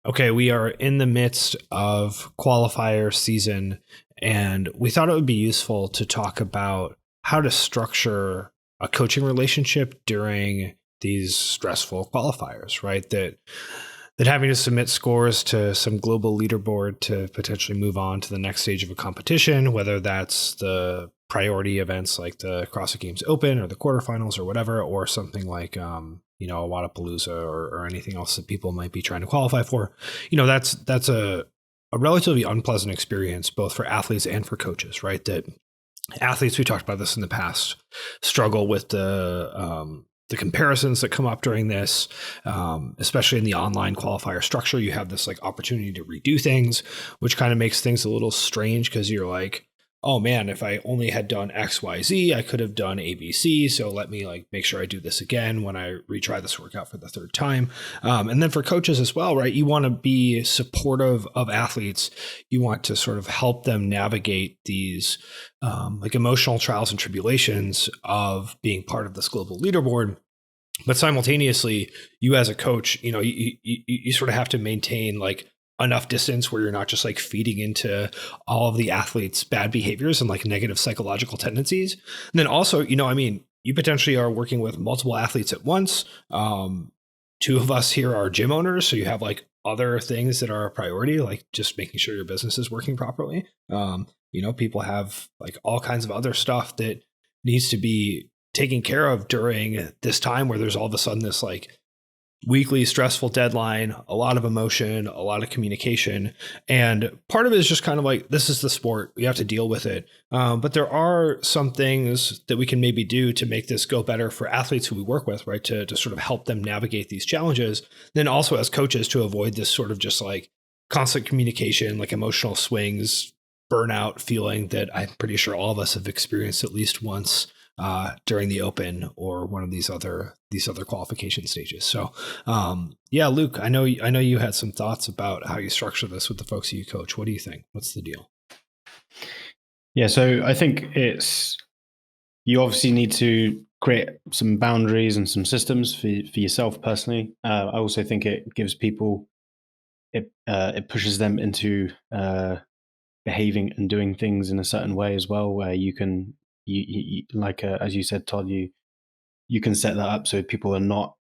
Okay, we are in the midst of qualifier season, and we thought it would be useful to talk about how to structure a coaching relationship during these stressful qualifiers, right? That having to submit scores to some global leaderboard to potentially move on to the next stage of a competition, whether that's the priority events like the CrossFit Games Open or the quarterfinals or whatever, or something like a Wadapalooza or anything else that people might be trying to qualify for. That's a relatively unpleasant experience both for athletes and for coaches, right? That athletes, we talked about this in the past, struggle with the comparisons that come up during this, especially in the online qualifier structure. You have this like opportunity to redo things, which kind of makes things a little strange because you're like, oh man, if I only had done X, Y, Z, I could have done A, B, C. So let me like make sure I do this again when I retry this workout for the third time. And then for coaches as well, right? You want to be supportive of athletes. You want to sort of help them navigate these like emotional trials and tribulations of being part of this global leaderboard. But simultaneously, you as a coach, you sort of have to maintain like enough distance where you're not just like feeding into all of the athletes' bad behaviors and like negative psychological tendencies. And then also, you potentially are working with multiple athletes at once. Two of us here are gym owners, so you have like other things that are a priority, like just making sure your business is working properly. People have like all kinds of other stuff that needs to be taken care of during this time where there's all of a sudden this like weekly stressful deadline, a lot of emotion, a lot of communication. And part of it is just kind of like, this is the sport. We have to deal with it. But there are some things that we can maybe do to make this go better for athletes who we work with, right? To sort of help them navigate these challenges. Then also as coaches to avoid this sort of just like constant communication, like emotional swings, burnout feeling that I'm pretty sure all of us have experienced at least once during the Open or one of these other qualification stages. So, Luke, I know you had some thoughts about how you structure this with the folks who you coach. What do you think? What's the deal? Yeah, so I think you obviously need to create some boundaries and some systems for yourself personally. I also think it gives people it pushes them into behaving and doing things in a certain way as well, where you can you like as you said, Todd, you can set that up so people are not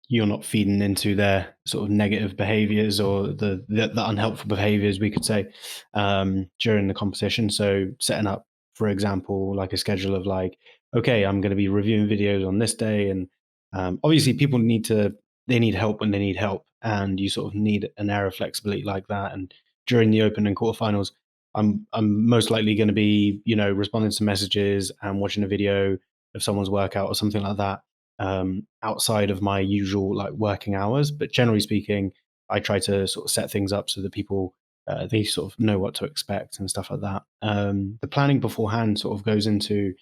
you're not feeding into their sort of negative behaviors or the unhelpful behaviors, we could say, during the competition. So setting up, for example, like a schedule of like, okay, I'm going to be reviewing videos on this day. And obviously people they need help when they need help. And you sort of need an area of flexibility like that. And during the Open and quarterfinals, I'm most likely going to be, responding to messages and watching a video of someone's workout or something like that, outside of my usual like working hours. But generally speaking, I try to sort of set things up so that people they sort of know what to expect and stuff like that. The planning beforehand sort of goes into,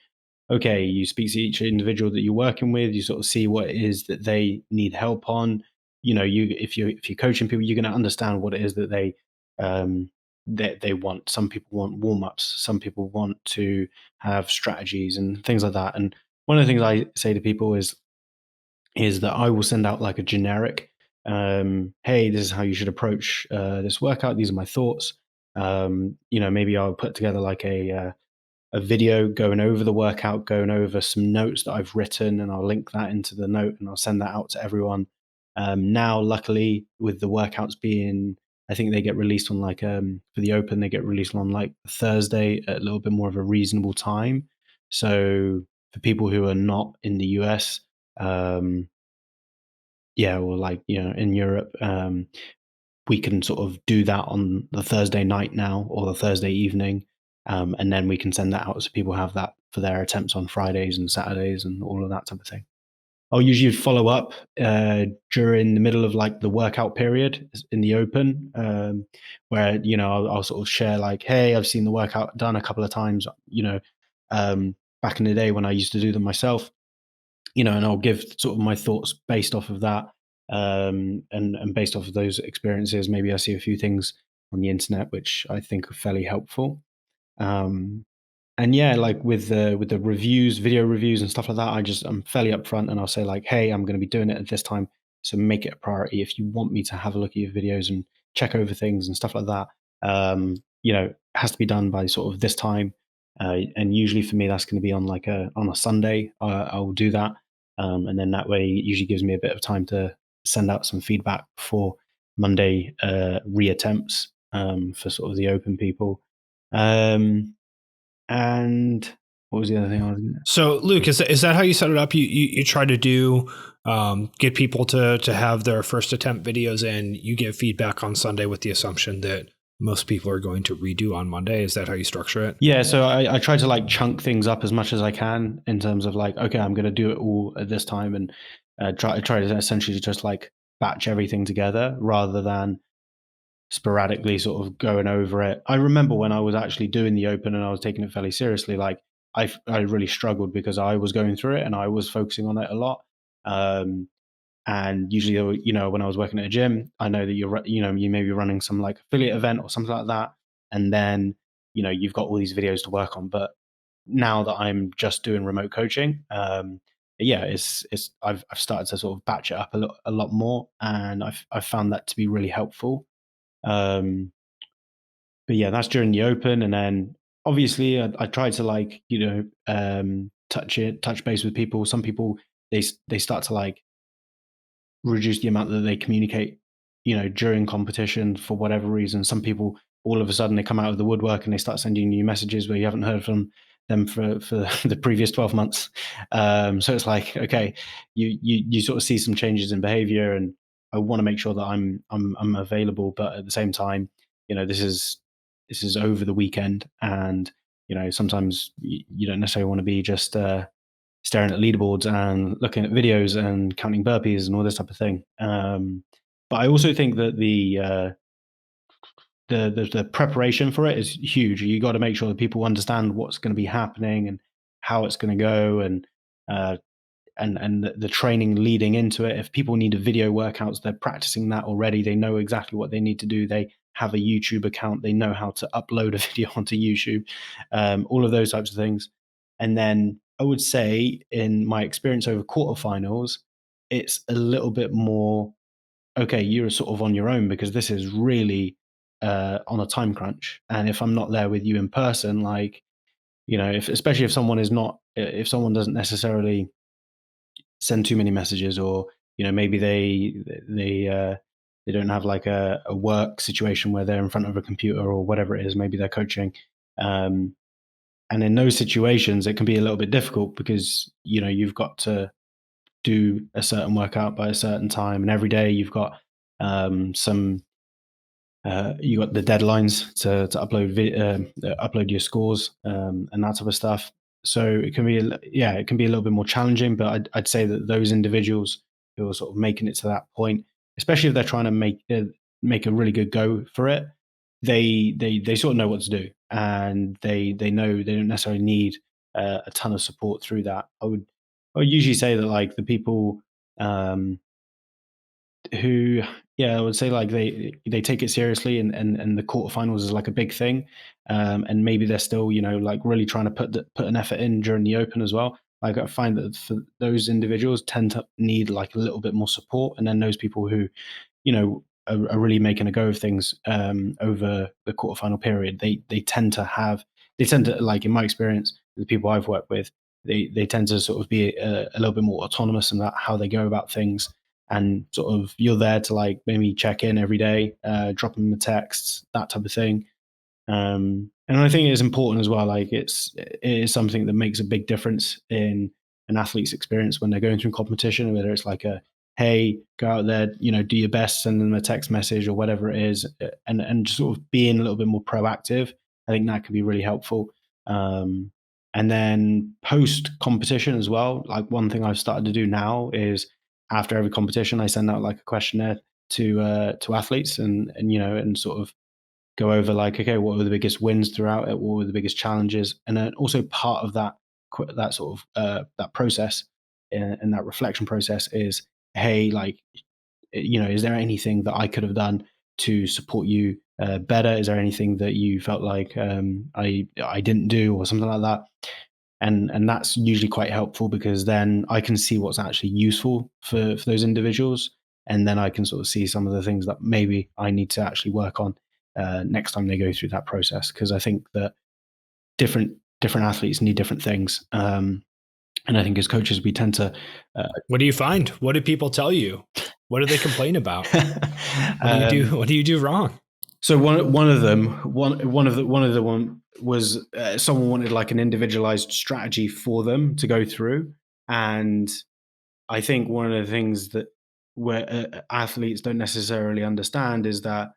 okay, you speak to each individual that you're working with, you sort of see what it is that they need help on. If you're coaching people, you're going to understand what it is that they want. Some people want warm-ups, some people want to have strategies and things like that. And one of the things I say to people is that I will send out like a generic, hey, this is how you should approach this workout. These are my thoughts. Maybe I'll put together like a video going over the workout, going over some notes that I've written, and I'll link that into the note and I'll send that out to everyone. Now, luckily, with the workouts being, I think they get released on like for the Open, they get released on like Thursday at a little bit more of a reasonable time. So for people who are not in the US, or like in Europe, we can sort of do that on the Thursday night now or the Thursday evening, and then we can send that out so people have that for their attempts on Fridays and Saturdays and all of that type of thing. I'll usually follow up during the middle of like the workout period in the Open, where I'll sort of share like, hey, I've seen the workout done a couple of times, back in the day when I used to do them myself, and I'll give sort of my thoughts based off of that, and based off of those experiences. Maybe I see a few things on the internet which I think are fairly helpful. And yeah, like with the reviews, video reviews and stuff like that, I'm fairly upfront and I'll say like, hey, I'm going to be doing it at this time. So make it a priority. If you want me to have a look at your videos and check over things and stuff like that, it has to be done by sort of this time. And usually for me, that's going to be on on a Sunday. I will do that, and then that way it usually gives me a bit of time to send out some feedback before Monday reattempts for sort of the open people. And what was the other thing I was going to? So, Luke, is that how you set it up? You try to do get people to have their first attempt videos in. You give feedback on Sunday with the assumption that most people are going to redo on Monday. Is that how you structure it? Yeah, so I try to like chunk things up as much as I can in terms of like, okay, I'm going to do it all at this time, and try to essentially just like batch everything together rather than sporadically sort of going over it. I remember when I was actually doing the open and I was taking it fairly seriously, like I really struggled because I was going through it and I was focusing on it a lot. Um, and usually, when I was working at a gym, I know that you may be running some like affiliate event or something like that, and then you've got all these videos to work on. But now that I'm just doing remote coaching, yeah, I've started to sort of batch it up a lot more, and I've found that to be really helpful. Um, but yeah, that's during the open, and then obviously I try to like touch base with people. Some people they start to like reduce the amount that they communicate, during competition for whatever reason. Some people all of a sudden they come out of the woodwork and they start sending you messages where you haven't heard from them for the previous 12 months. So it's like, okay, you sort of see some changes in behavior, and I want to make sure that I'm available, but at the same time, this is over the weekend, and sometimes you don't necessarily want to be just staring at leaderboards and looking at videos and counting burpees and all this type of thing. But I also think that the preparation for it is huge. You got to make sure that people understand what's going to be happening and how it's going to go, uh, and the training leading into it. If people need a video workouts, they're practicing that already. They know exactly what they need to do. They have a YouTube account. They know how to upload a video onto YouTube. All of those types of things. And then I would say, in my experience over quarterfinals, it's a little bit more okay. You're sort of on your own because this is really on a time crunch. And if I'm not there with you in person, like especially if someone is not, if someone doesn't necessarily send too many messages, or maybe they don't have like a work situation where they're in front of a computer or whatever it is, maybe they're coaching, and in those situations it can be a little bit difficult because you've got to do a certain workout by a certain time, and every day you've got some you got the deadlines to upload your scores, and that type of stuff. So it can be it can be a little bit more challenging. But I'd say that those individuals who are sort of making it to that point, especially if they're trying to make a really good go for it, they sort of know what to do, and they know they don't necessarily need a ton of support through that. I would usually say that like the people who, I would say like they take it seriously, and the quarterfinals is like a big thing, and maybe they're still like really trying to put an effort in during the open as well. Like I find that for those individuals tend to need like a little bit more support, and then those people who are really making a go of things over the quarterfinal period, they tend to, like in my experience, the people I've worked with, they tend to sort of be a little bit more autonomous in that how they go about things, and sort of you're there to like maybe check in every day, drop them a text, that type of thing. And I think it is important as well. Like it is something that makes a big difference in an athlete's experience when they're going through competition, whether it's like a, hey, go out there, do your best, send them a text message or whatever it is, and just sort of being a little bit more proactive. I think that can be really helpful. And then post competition as well, like one thing I've started to do now is after every competition, I send out like a questionnaire to athletes, and sort of go over like, okay, what were the biggest wins throughout it? What were the biggest challenges? And then also part of that sort of that process, and that reflection process is, hey, like, is there anything that I could have done to support you better? Is there anything that you felt like I didn't do or something like that? And that's usually quite helpful because then I can see what's actually useful for those individuals. and then I can sort of see some of the things that maybe I need to actually work on next time they go through that process. Because I think that different athletes need different things. And I think as coaches, we tend to. What do you find? What do people tell you? What do they complain about? What do you do? What do you do wrong? So one of them was someone wanted like an individualized strategy for them to go through, and I think one of the things that where athletes don't necessarily understand is that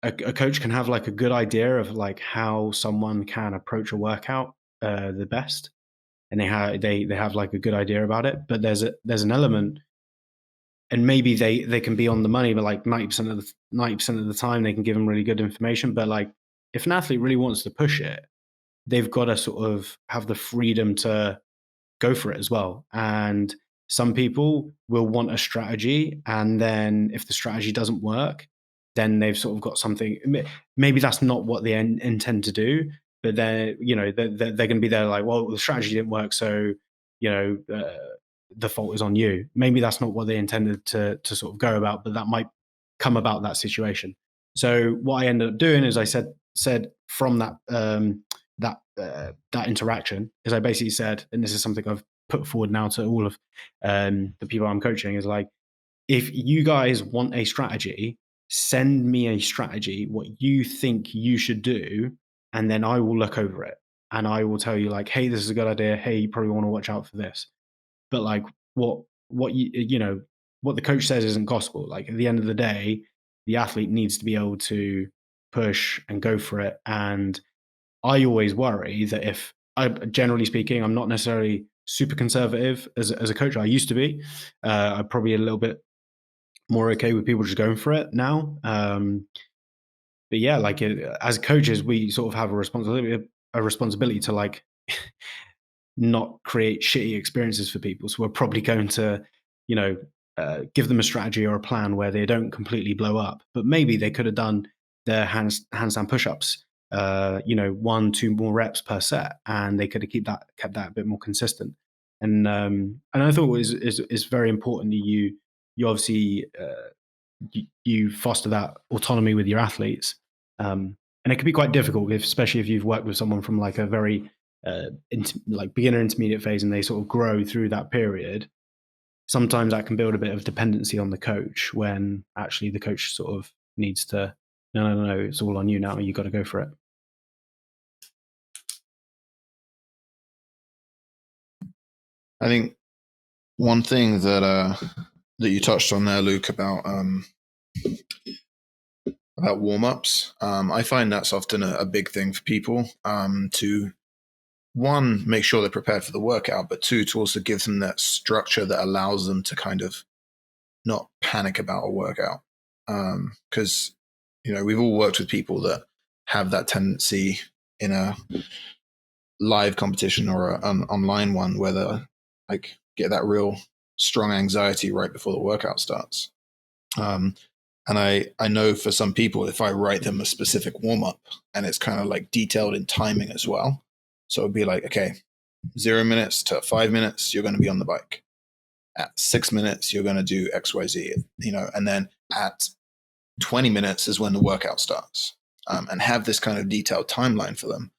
a coach can have like a good idea of like how someone can approach a workout the best, and they have like a good idea about it. But there's an element, and maybe they can be on the money, but like 90% of the time they can give them really good information. But like if an athlete really wants to push it, they've got to sort of have the freedom to go for it as well. And some people will want a strategy, and then if the strategy doesn't work, then they've sort of got something. Maybe that's not what they intend to do, but they're going to be there like, well, the strategy didn't work, so the fault is on you. Maybe that's not what they intended to sort of go about, but that might come about that situation. So what I ended up doing is I said from that that interaction is I basically said, and this is something I've put forward now to all of the people I'm coaching, is like, if you guys want a strategy, send me a strategy, what you think you should do, and then I will look over it and I will tell you like, hey, this is a good idea. Hey, you probably want to watch out for this. But like what what the coach says isn't gospel. Like at the end of the day, the athlete needs to be able to push and go for it. And I always worry that if generally speaking, I'm not necessarily super conservative as a coach. I used to be. I'm probably a little bit more okay with people just going for it now. But yeah, like as coaches, we sort of have a responsibility to like not create shitty experiences for people. So we're probably going to, give them a strategy or a plan where they don't completely blow up. But maybe they could have done their handstand push-ups, 1-2 more reps per set, and they could have kept that a bit more consistent. And I thought is very important that you obviously you foster that autonomy with your athletes. And it can be quite difficult, especially if you've worked with someone from like a very like beginner intermediate phase and they sort of grow through that period. Sometimes that can build a bit of dependency on the coach when actually the coach sort of needs to, no, it's all on you now. You got to go for it. I think one thing that you touched on there, Luke, about warm-ups, I find that's often a big thing for people, to one, make sure they're prepared for the workout, but two, to also give them that structure that allows them to kind of not panic about a workout. Because, we've all worked with people that have that tendency in a live competition or an online one where they like get that real strong anxiety right before the workout starts. And I know for some people, if I write them a specific warm-up and it's kind of like detailed in timing as well. So it'd be like, okay, 0 minutes to 5 minutes, you're going to be on the bike. At 6 minutes, you're going to do X, Y, Z, and then at 20 minutes is when the workout starts. And have this kind of detailed timeline for them.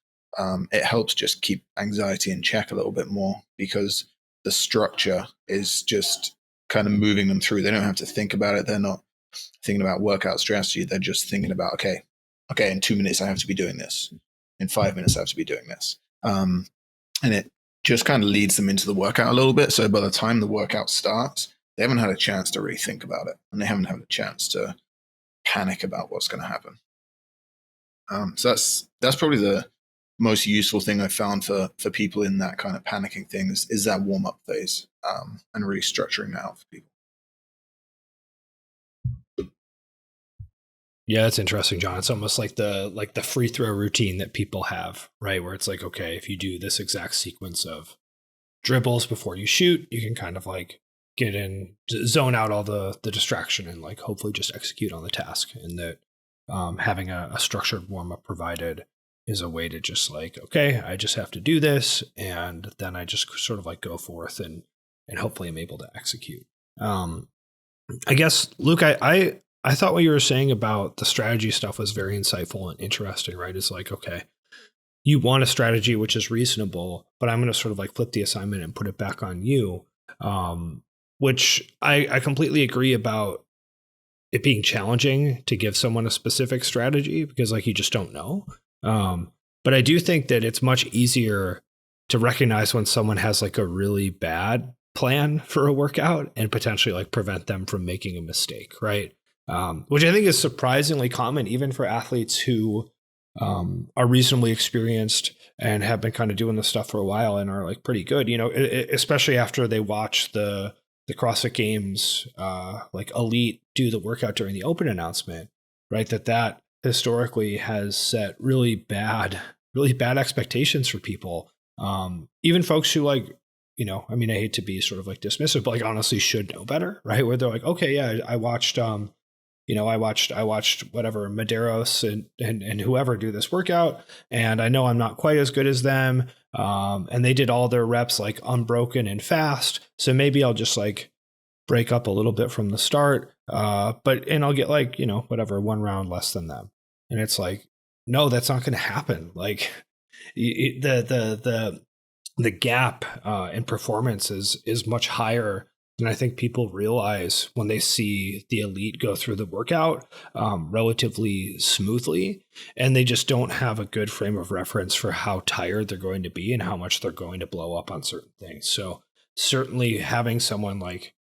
It helps just keep anxiety in check a little bit more because the structure is just kind of moving them through. They don't have to think about it. They're not thinking about workout strategy. They're just thinking about, okay, in 2 minutes, I have to be doing this. In 5 minutes, I have to be doing this. And it just kind of leads them into the workout a little bit. So by the time the workout starts, they haven't had a chance to really think about it. And they haven't had a chance to panic about what's going to happen. So that's probably the most useful thing I've found for people in that kind of panicking thing is that warm-up phase, and really structuring that out for people. Yeah, that's interesting, John. It's almost like the free throw routine that people have, right? Where it's like, okay, if you do this exact sequence of dribbles before you shoot, you can kind of like get in, zone out all the distraction and like hopefully just execute on the task. And that having a structured warm up provided is a way to just like, okay, I just have to do this, and then I just sort of like go forth and hopefully I'm able to execute. I guess, Luke, I thought what you were saying about the strategy stuff was very insightful and interesting, right? It's like, okay, you want a strategy which is reasonable, but I'm going to sort of like flip the assignment and put it back on you, which I completely agree about it being challenging to give someone a specific strategy because like you just don't know. But I do think that it's much easier to recognize when someone has like a really bad plan for a workout and potentially like prevent them from making a mistake, right? Which I think is surprisingly common even for athletes who are reasonably experienced and have been kind of doing this stuff for a while and are like pretty good, you know, especially after they watch the CrossFit Games like elite do the workout during the open announcement, right? That historically has set really bad expectations for people. Even folks who like, you know, I mean, I hate to be sort of like dismissive, but like honestly should know better, right? Where they're like, okay, yeah, I watched you know, I watched whatever Medeiros and whoever do this workout, and I know I'm not quite as good as them. And they did all their reps like unbroken and fast, so maybe I'll just like break up a little bit from the start, and I'll get like, you know, whatever, one round less than them. And it's like, no, that's not going to happen. Like the gap in performance is much higher than I think people realize when they see the elite go through the workout relatively smoothly, and they just don't have a good frame of reference for how tired they're going to be and how much they're going to blow up on certain things. So certainly having someone like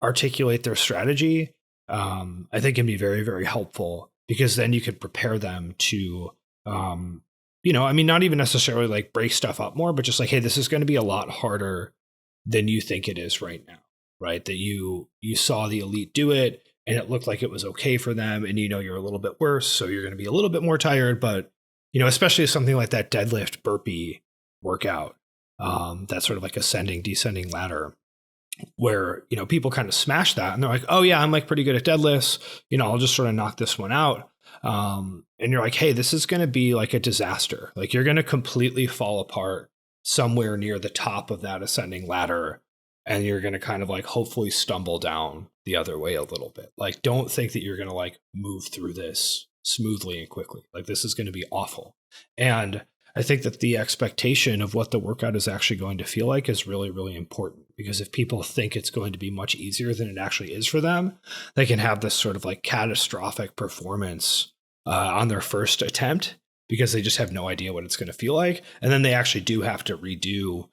articulate their strategy, I think can be very, very helpful because then you could prepare them to, you know, I mean, not even necessarily like break stuff up more, but just like, hey, this is going to be a lot harder than you think it is right now, right? That you saw the elite do it and it looked like it was okay for them, and you know you're a little bit worse, so you're going to be a little bit more tired. But you know, especially something like that deadlift burpee workout, that sort of like ascending descending ladder, where you know people kind of smash that and they're like, oh yeah, I'm like pretty good at deadlifts, you know, I'll just sort of knock this one out. And you're like, hey, this is going to be like a disaster. Like you're going to completely fall apart somewhere near the top of that ascending ladder, and you're going to kind of like hopefully stumble down the other way a little bit. Like don't think that you're going to like move through this smoothly and quickly. Like this is going to be awful. And I think that the expectation of what the workout is actually going to feel like is really, really important, because if people think it's going to be much easier than it actually is for them, they can have this sort of like catastrophic performance on their first attempt because they just have no idea what it's going to feel like. And then they actually do have to redo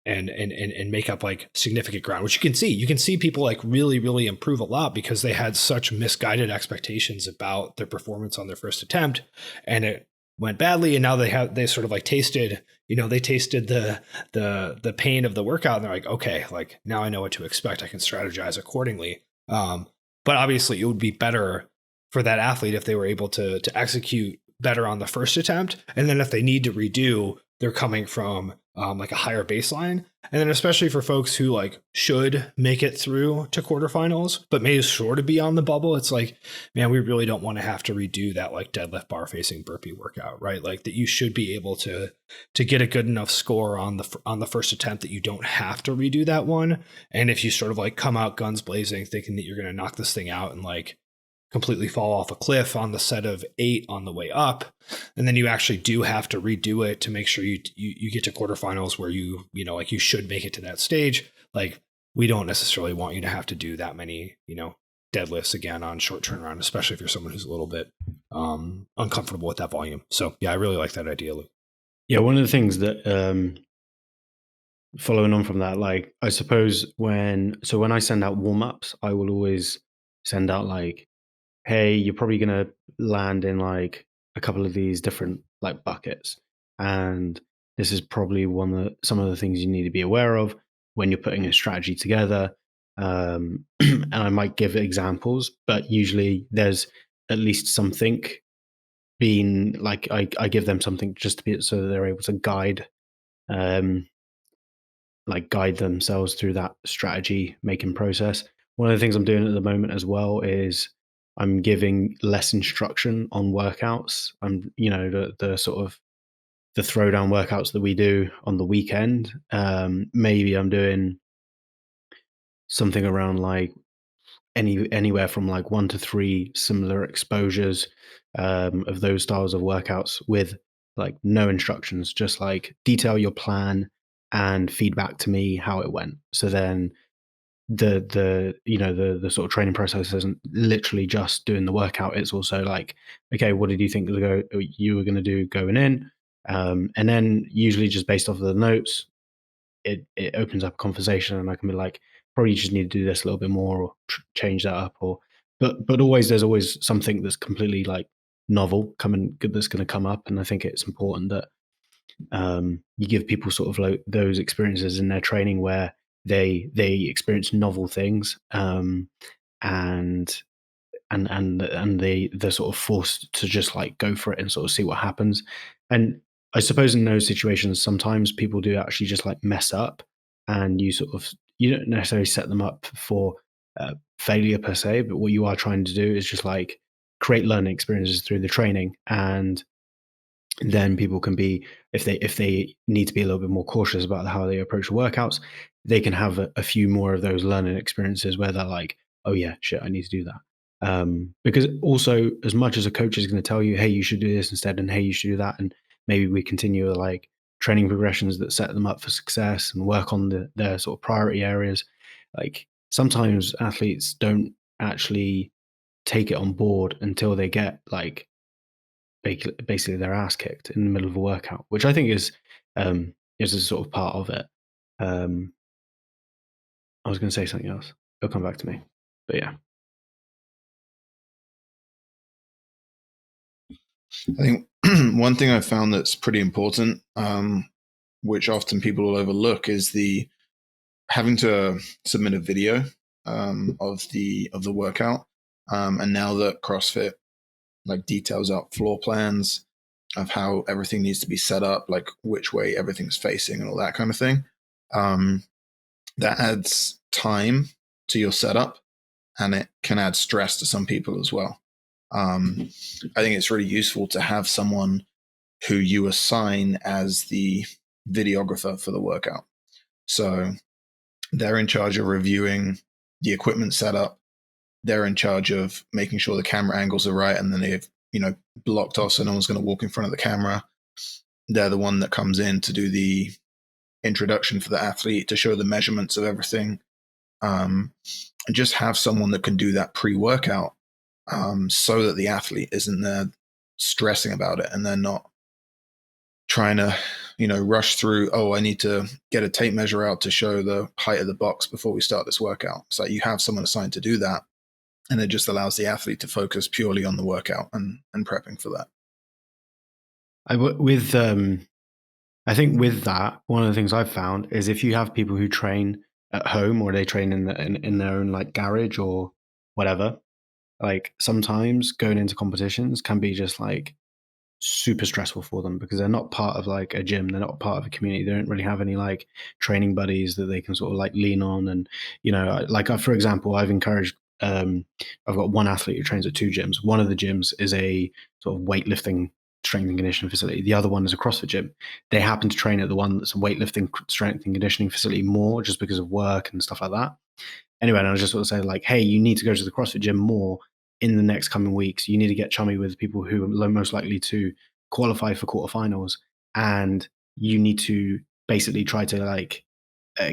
and make up like significant ground, which you can see people like really, really improve a lot because they had such misguided expectations about their performance on their first attempt, and it went badly, and now they sort of like tasted, you know, they tasted the pain of the workout, and they're like, okay, like now I know what to expect, I can strategize accordingly. But obviously it would be better for that athlete if they were able to execute better on the first attempt, and then if they need to redo, they're coming from like a higher baseline. And then especially for folks who like should make it through to quarterfinals but may sort of be on the bubble, it's like, man, we really don't want to have to redo that like deadlift bar facing burpee workout, right? Like that you should be able to get a good enough score on the first attempt that you don't have to redo that one. And if you sort of like come out guns blazing thinking that you're going to knock this thing out and like completely fall off a cliff on the set of 8 on the way up, and then you actually do have to redo it to make sure you get to quarterfinals where you know like you should make it to that stage, like we don't necessarily want you to have to do that many, you know, deadlifts again on short turnaround, especially if you're someone who's a little bit uncomfortable with that volume. So yeah, I really like that idea, Luke. Yeah, one of the things that following on from that, like I suppose when I send out warm-ups, I will always send out like, hey, you're probably going to land in like a couple of these different like buckets, and this is probably some of the things you need to be aware of when you're putting a strategy together. And I might give examples, but usually there's at least something being like I give them something just to be so that they're able to guide themselves through that strategy making process. One of the things I'm doing at the moment as well is I'm giving less instruction on workouts. I'm, you know, the sort of the throwdown workouts that we do on the weekend. Maybe I'm doing something around like anywhere from like 1 to 3 similar exposures of those styles of workouts with like no instructions, just like detail your plan and feedback to me how it went. So then the sort of training process isn't literally just doing the workout. It's also like, okay, what did you think you were going to do going in? And then usually just based off of the notes, it opens up a conversation, and I can be like, probably just need to do this a little bit more, or change that up, or but always there's always something that's completely like novel that's going to come up, and I think it's important that you give people sort of like those experiences in their training where they experience novel things, and they're sort of forced to just like go for it and sort of see what happens. And I suppose in those situations, sometimes people do actually just like mess up, and you don't necessarily set them up for failure per se, but what you are trying to do is just like create learning experiences through the training. And then people can be, if they need to be a little bit more cautious about how they approach the workouts, they can have a few more of those learning experiences where they're like, oh yeah, shit, I need to do that. Because also, as much as a coach is going to tell you, hey, you should do this instead, and hey, you should do that, and maybe we continue like training progressions that set them up for success and work on their sort of priority areas, like sometimes athletes don't actually take it on board until they get like basically their ass kicked in the middle of a workout, which I think is a sort of part of it. I was going to say something else. It'll come back to me, but yeah. I think one thing I've found that's pretty important, which often people will overlook, is the having to submit a video of the workout. And now that CrossFit like details out floor plans of how everything needs to be set up, like which way everything's facing and all that kind of thing, that adds time to your setup, and it can add stress to some people as well. I think it's really useful to have someone who you assign as the videographer for the workout. So they're in charge of reviewing the equipment setup. They're in charge of making sure the camera angles are right, and then they've blocked off so no one's going to walk in front of the camera. They're the one that comes in to do the introduction for the athlete, to show the measurements of everything, and just have someone that can do that pre-workout, so that the athlete isn't there stressing about it, and they're not trying to rush through, oh, I need to get a tape measure out to show the height of the box before we start this workout. So you have someone assigned to do that, and it just allows the athlete to focus purely on the workout and prepping for that. I think with that, one of the things I've found is if you have people who train at home, or they train in their own like garage or whatever, like sometimes going into competitions can be just like super stressful for them, because they're not part of like a gym, they're not part of a community, they don't really have any like training buddies that they can sort of like lean on. And for example, I've encouraged I've got one athlete who trains at 2 gyms. One of the gyms is a sort of weightlifting strength and conditioning facility, the other one is a CrossFit gym. They happen to train at the one that's a weightlifting strength and conditioning facility more, just because of work and stuff like that. Anyway, and I was just sort of saying like, hey, you need to go to the CrossFit gym more in the next coming weeks. You need to get chummy with people who are most likely to qualify for quarterfinals, and you need to basically try to like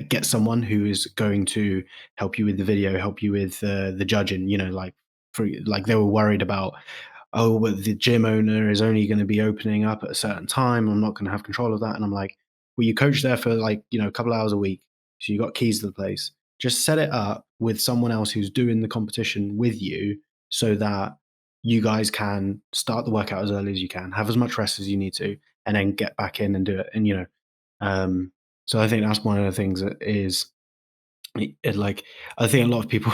get someone who is going to help you with the video, help you with the judging. They were worried about, oh, but the gym owner is only going to be opening up at a certain time, I'm not going to have control of that. And I'm like, well, you coach there for like a couple of hours a week, so you got keys to the place. Just set it up with someone else who's doing the competition with you, so that you guys can start the workout as early as you can, have as much rest as you need to, and then get back in and do it. And so I think that's one of the things that is like, I think a lot of people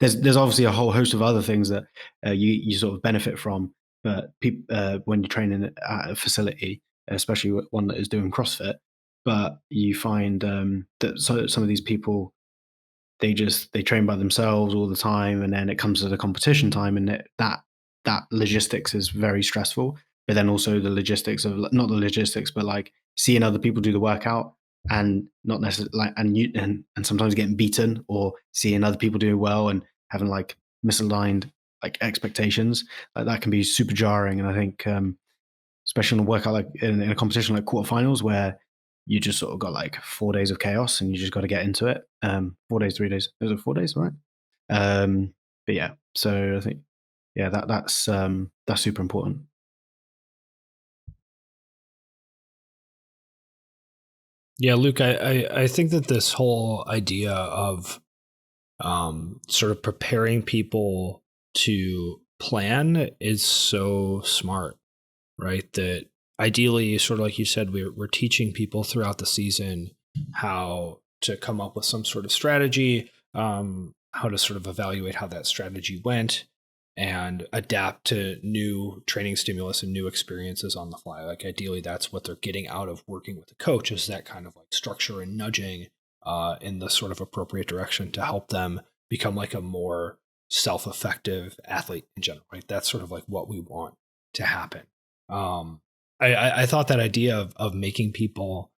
there's obviously a whole host of other things that you sort of benefit from, but when you're training at a facility, especially one that is doing CrossFit, but you find that some of these people, they train by themselves all the time, and then it comes to the competition time, and that logistics is very stressful. But then also the logistics of, not the logistics, but like seeing other people do the workout, and not necessarily like, and sometimes getting beaten, or seeing other people doing well and having like misaligned like expectations, like that can be super jarring. And I think especially in a workout like in a competition like quarterfinals, where you just sort of got like 4 days of chaos and you just got to get into it. 4 days, 3 days. Those are 4 days, right? But yeah, so I think that's super important. Yeah, Luke, I think that this whole idea of sort of preparing people to plan is so smart, right? That ideally, sort of like you said, we're teaching people throughout the season how to come up with some sort of strategy, how to sort of evaluate how that strategy went, and adapt to new training stimulus and new experiences on the fly. Like ideally, that's what they're getting out of working with a coach, is that kind of like structure and nudging in the sort of appropriate direction to help them become like a more self-effective athlete in general. Right? That's sort of like what we want to happen. I thought that idea of making people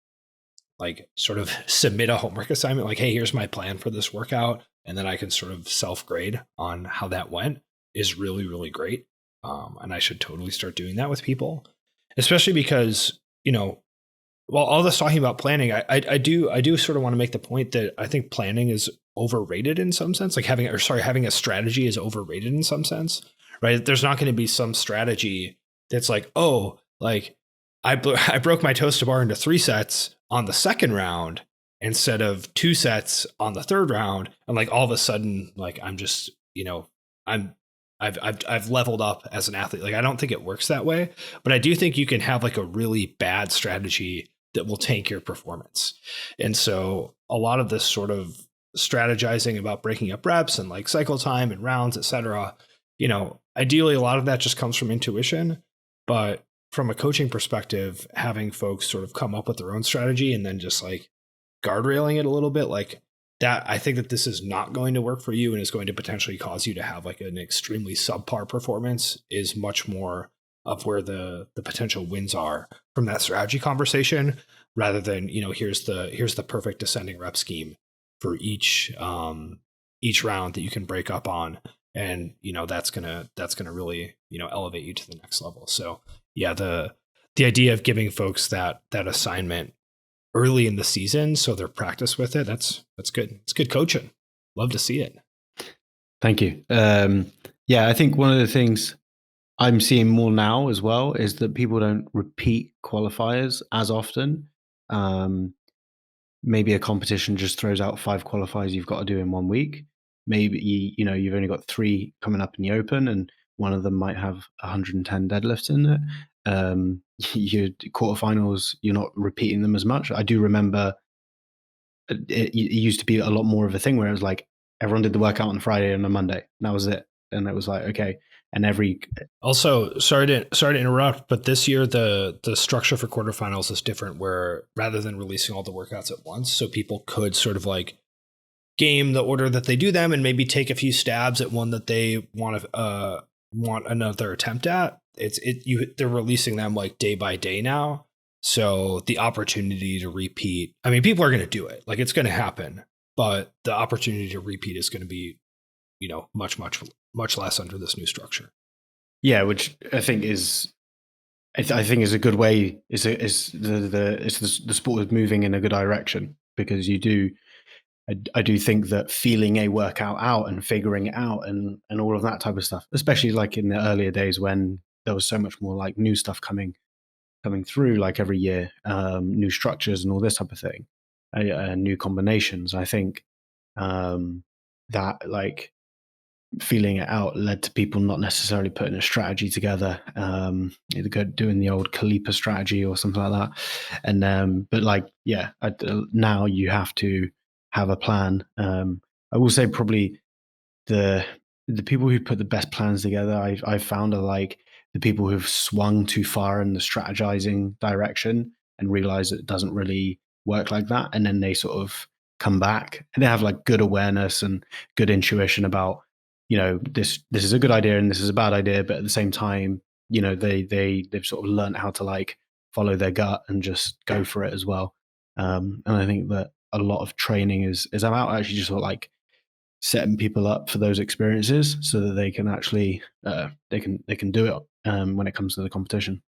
like sort of submit a homework assignment, like, hey, here's my plan for this workout, and then I can sort of self-grade on how that went, is really, really great. And I should totally start doing that with people, especially because, while all this talking about planning, I do sort of want to make the point that I think planning is overrated in some sense. Like having a strategy is overrated in some sense, right? There's not going to be some strategy that's like, oh, like I broke my toaster bar into 3 sets on the second round instead of 2 sets on the third round, and like all of a sudden, like I'm just, I've leveled up as an athlete. Like I don't think it works that way, but I do think you can have like a really bad strategy that will tank your performance. And so a lot of this sort of strategizing about breaking up reps and like cycle time and rounds, et cetera, ideally a lot of that just comes from intuition. But from a coaching perspective, having folks sort of come up with their own strategy and then just like guardrailing it a little bit, like that, I think that this is not going to work for you and is going to potentially cause you to have like an extremely subpar performance, is much more of where the potential wins are from that strategy conversation, rather than, here's the perfect descending rep scheme for each round that you can break up on. And, that's gonna really, elevate you to the next level. So yeah, the idea of giving folks that assignment early in the season so they're practice with it, that's good. It's good coaching. Love to see it. Thank you. I think one of the things I'm seeing more now as well is that people don't repeat qualifiers as often. Maybe a competition just throws out 5 qualifiers you've got to do in 1 week. Maybe you've only got 3 coming up in the open, and one of them might have 110 deadlifts in it. Your quarterfinals, you're not repeating them as much. I do remember it used to be a lot more of a thing where it was like everyone did the workout on Friday and a Monday, and that was it. And it was like, okay. And also, sorry to interrupt, but this year the structure for quarterfinals is different, where rather than releasing all the workouts at once, so people could sort of like game the order that they do them and maybe take a few stabs at one that they want another attempt at. They're releasing them like day by day now. So the opportunity to repeat, I mean, people are going to do it. Like it's going to happen, but the opportunity to repeat is going to be, much, much, much less under this new structure. Yeah, which I think is a good way. Is the sport is moving in a good direction, because I do think that feeling a workout out and figuring it out and all of that type of stuff, especially like in the earlier days when there was so much more like new stuff coming through, like every year, new structures and all this type of thing, new combinations. I think that like feeling it out led to people not necessarily putting a strategy together, either doing the old Kalipa strategy or something like that. And but like, yeah, now you have to have a plan. I will say probably the people who put the best plans together, I've found, are like the people who've swung too far in the strategizing direction and realize it doesn't really work like that, and then they sort of come back and they have like good awareness and good intuition about, this is a good idea and this is a bad idea, but at the same time, they've sort of learned how to like follow their gut and just go for it as well. And I think that a lot of training is about actually just sort of like setting people up for those experiences so that they can actually they can do it when it comes to the competition.